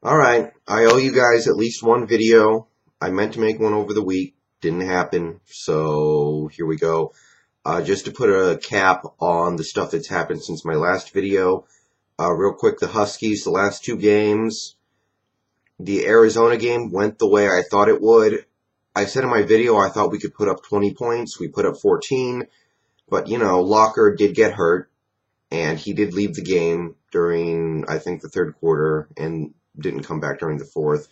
Alright, I owe you guys at least one video. I meant to make one over the week. Didn't happen, so here we go. Just to put a cap on the stuff that's happened since my last video. Real quick, the Huskies, the last two games. The Arizona game went the way I thought it would. I said in my video I thought we could put up 20 points. We put up 14. But, Locker did get hurt. And he did leave the game during, I think, the third quarter and didn't come back during the fourth.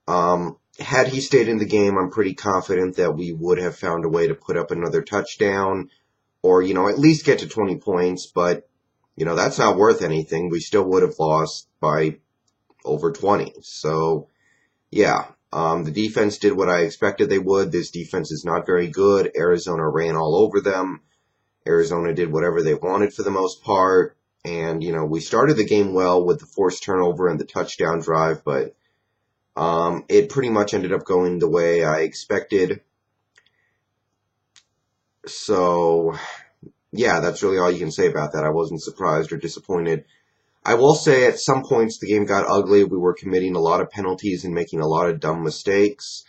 Had he stayed in the game, I'm pretty confident that we would have found a way to put up another touchdown or, at least get to 20 points. But, that's not worth anything. We still would have lost by over 20. So, yeah, the defense did what I expected they would. This defense is not very good. Arizona ran all over them. Arizona did whatever they wanted for the most part. And, we started the game well with the forced turnover and the touchdown drive, but it pretty much ended up going the way I expected. So, yeah, that's really all you can say about that. I wasn't surprised or disappointed. I will say at some points the game got ugly. We were committing a lot of penalties and making a lot of dumb mistakes.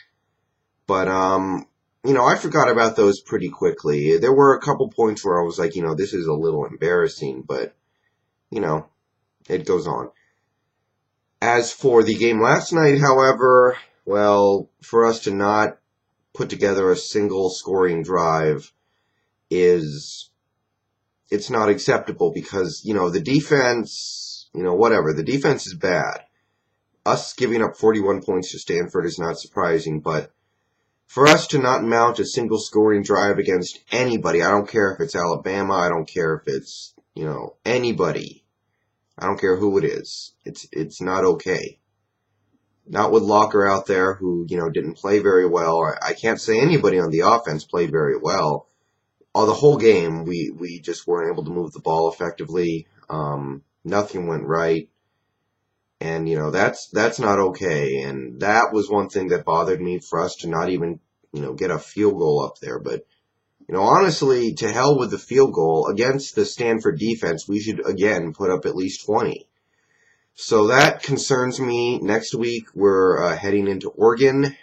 But, I forgot about those pretty quickly. There were a couple points where I was like, this is a little embarrassing, but, it goes on. As for the game last night, however, well, for us to not put together a single scoring drive it's not acceptable because, the defense, whatever, the defense is bad. Us giving up 41 points to Stanford is not surprising, but for us to not mount a single scoring drive against anybody, I don't care if it's Alabama, I don't care if it's, anybody. I don't care who it is. It's not okay. Not with Locker out there who, didn't play very well. I can't say anybody on the offense played very well. The whole game, we just weren't able to move the ball effectively. Nothing went right. And, that's not okay. And that was one thing that bothered me for us to not even, get a field goal up there. But, honestly, to hell with the field goal. Against the Stanford defense, we should, again, put up at least 20. So that concerns me. Next week, we're heading into Oregon.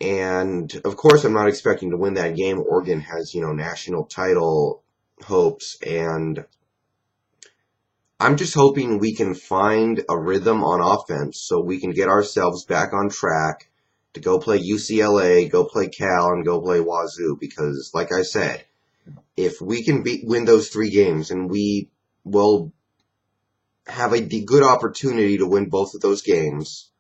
And, of course, I'm not expecting to win that game. Oregon has, national title hopes. And I'm just hoping we can find a rhythm on offense so we can get ourselves back on track to go play UCLA, go play Cal, and go play Wazoo. Because, like I said, if we can win those three games, and we will have a good opportunity to win both of those games,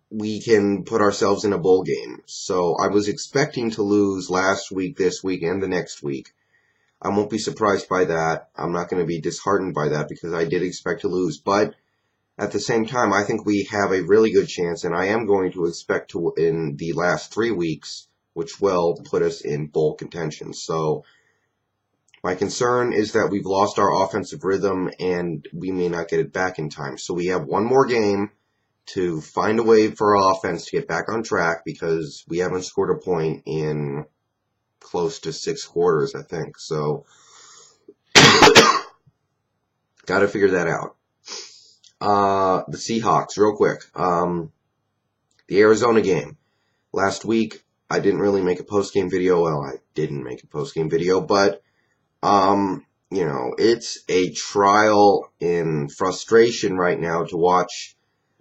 we can put ourselves in a bowl game. So I was expecting to lose last week, this week, and the next week. I won't be surprised by that. I'm not going to be disheartened by that because I did expect to lose. But at the same time, I think we have a really good chance, and I am going to expect to in the last 3 weeks, which will put us in bowl contention. So my concern is that we've lost our offensive rhythm, and we may not get it back in time. So we have one more game to find a way for our offense to get back on track because we haven't scored a point in close to 6 quarters, I think. So, got to figure that out. The Seahawks, real quick. The Arizona game. Last week, I didn't really make a post-game video. Well, I didn't make a post-game video, but, it's a trial in frustration right now to watch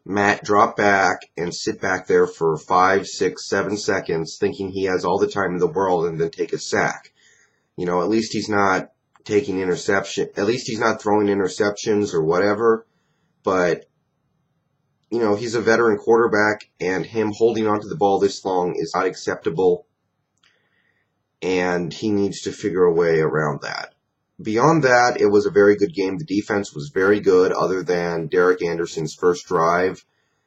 Matt drop back and sit back there for 5, 6, 7 seconds thinking he has all the time in the world and then take a sack. At least he's not taking interception. At least he's not throwing interceptions or whatever. But, he's a veteran quarterback and him holding onto the ball this long is not acceptable. And he needs to figure a way around that. Beyond that, it was a very good game. The defense was very good other than Derek Anderson's first drive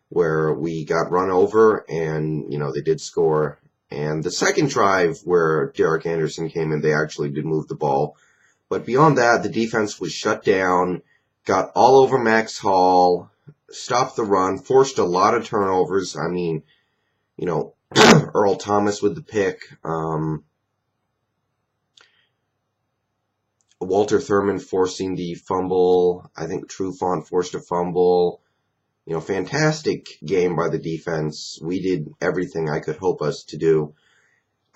where we got run over and, they did score. And the second drive where Derek Anderson came in, they actually did move the ball. But beyond that, the defense was shut down, got all over Max Hall, stopped the run, forced a lot of turnovers. I mean, Earl Thomas with the pick. Walter Thurman forcing the fumble. I think Trufant forced a fumble. Fantastic game by the defense. We did everything I could hope us to do.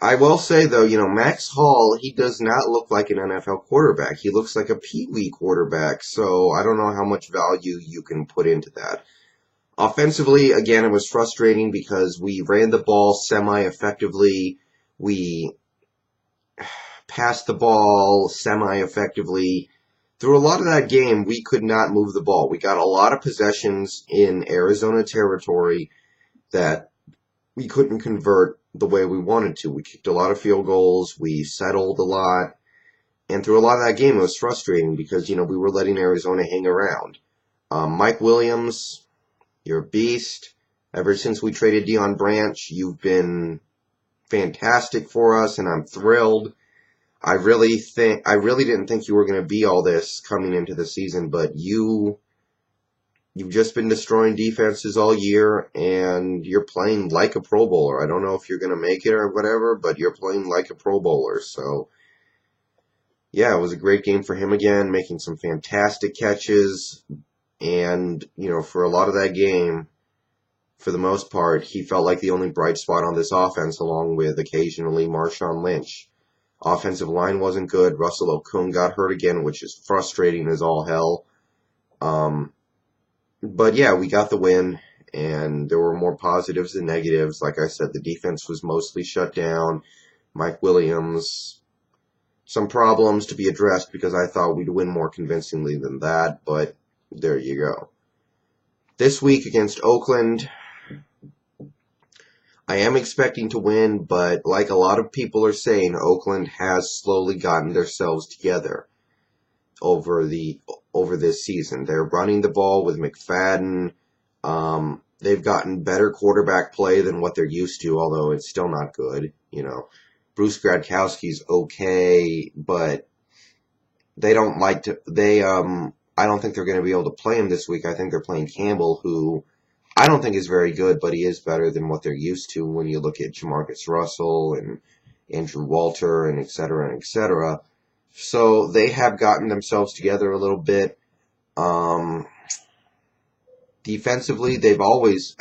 I will say, though, Max Hall, he does not look like an NFL quarterback. He looks like a Pee-wee quarterback, so I don't know how much value you can put into that. Offensively, again, it was frustrating because we ran the ball semi-effectively. We passed the ball semi-effectively. Through a lot of that game, we could not move the ball. We got a lot of possessions in Arizona territory that we couldn't convert the way we wanted to. We kicked a lot of field goals. We settled a lot. And through a lot of that game, it was frustrating because, we were letting Arizona hang around. Mike Williams, you're a beast. Ever since we traded Deion Branch, you've been fantastic for us, and I'm thrilled. I really didn't think you were going to be all this coming into the season, but you've just been destroying defenses all year, and you're playing like a Pro Bowler. I don't know if you're going to make it or whatever, but you're playing like a Pro Bowler. So, yeah, it was a great game for him again, making some fantastic catches. And, for a lot of that game, for the most part, he felt like the only bright spot on this offense, along with occasionally Marshawn Lynch. Offensive line wasn't good. Russell Okung got hurt again, which is frustrating as all hell. But yeah, we got the win, and there were more positives than negatives. Like I said, the defense was mostly shut down. Mike Williams, some problems to be addressed because I thought we'd win more convincingly than that, but there you go. This week against Oakland, I am expecting to win, but like a lot of people are saying, Oakland has slowly gotten themselves together over this season. They're running the ball with McFadden. They've gotten better quarterback play than what they're used to, although it's still not good. Bruce Gradkowski's okay, but they don't like to. I don't think they're going to be able to play him this week. I think they're playing Campbell, who I don't think is very good, but he is better than what they're used to when you look at Jamarcus Russell and Andrew Walter and et cetera and et cetera. So they have gotten themselves together a little bit. Defensively, they've always,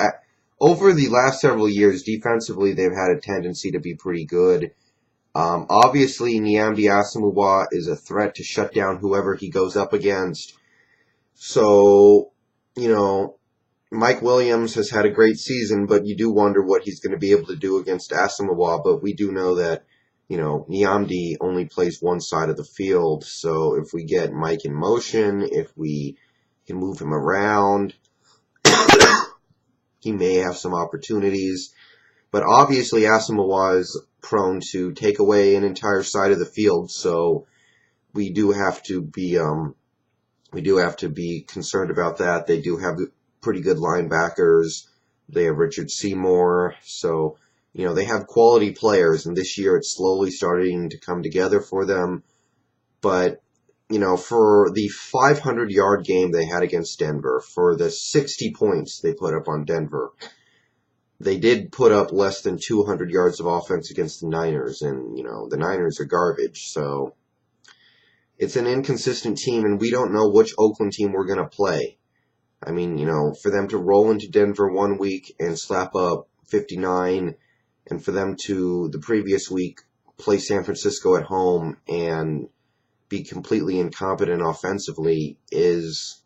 over the last several years, defensively, they've had a tendency to be pretty good. Obviously, Nnamdi Asomugha is a threat to shut down whoever he goes up against. So, Mike Williams has had a great season, but you do wonder what he's going to be able to do against Asomugha. But we do know that, Nnamdi only plays one side of the field. So if we get Mike in motion, if we can move him around, he may have some opportunities. But obviously, Asomugha is prone to take away an entire side of the field. So we do have to be concerned about that. They do have pretty good linebackers. They have Richard Seymour. So, they have quality players, and this year it's slowly starting to come together for them. But, for the 500-yard game they had against Denver, for the 60 points they put up on Denver, they did put up less than 200 yards of offense against the Niners, and, the Niners are garbage. So it's an inconsistent team, and we don't know which Oakland team we're going to play. I mean, for them to roll into Denver one week and slap up 59, and for them to, the previous week, play San Francisco at home and be completely incompetent offensively is,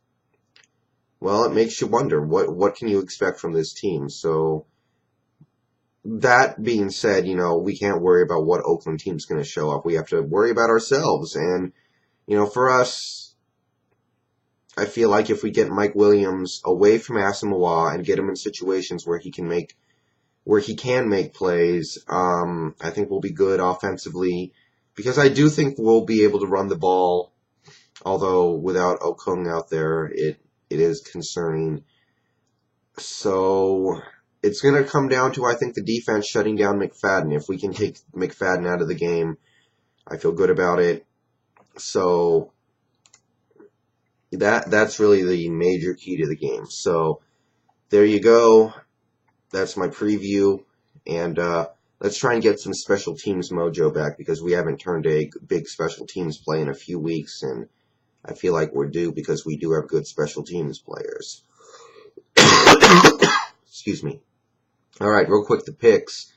well, it makes you wonder, what can you expect from this team? So, that being said, we can't worry about what Oakland team's going to show up. We have to worry about ourselves, and, for us, I feel like if we get Mike Williams away from Asomugha and get him in situations where he can make plays, I think we'll be good offensively, because I do think we'll be able to run the ball, although without Okung out there, it is concerning. So it's going to come down to, I think, the defense shutting down McFadden. If we can take McFadden out of the game, I feel good about it. So that's really the major key to the game. So there you go. That's my preview. And let's try and get some special teams mojo back, because we haven't turned a big special teams play in a few weeks, and I feel like we're due, because we do have good special teams players. Excuse me. All right, real quick, the picks.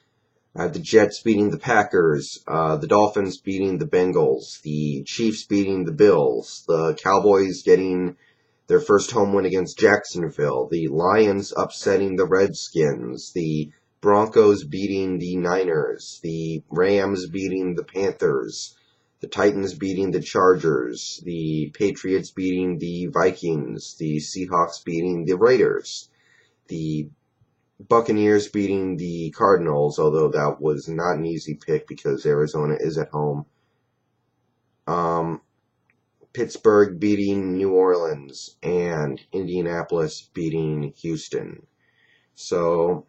I have the Jets beating the Packers, the Dolphins beating the Bengals, the Chiefs beating the Bills, the Cowboys getting their first home win against Jacksonville, the Lions upsetting the Redskins, the Broncos beating the Niners, the Rams beating the Panthers, the Titans beating the Chargers, the Patriots beating the Vikings, the Seahawks beating the Raiders, the Buccaneers beating the Cardinals, although that was not an easy pick because Arizona is at home. Pittsburgh beating New Orleans, and Indianapolis beating Houston. So,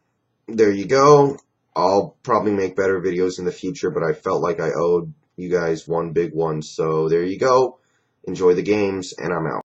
there you go. I'll probably make better videos in the future, but I felt like I owed you guys one big one. So, there you go. Enjoy the games, and I'm out.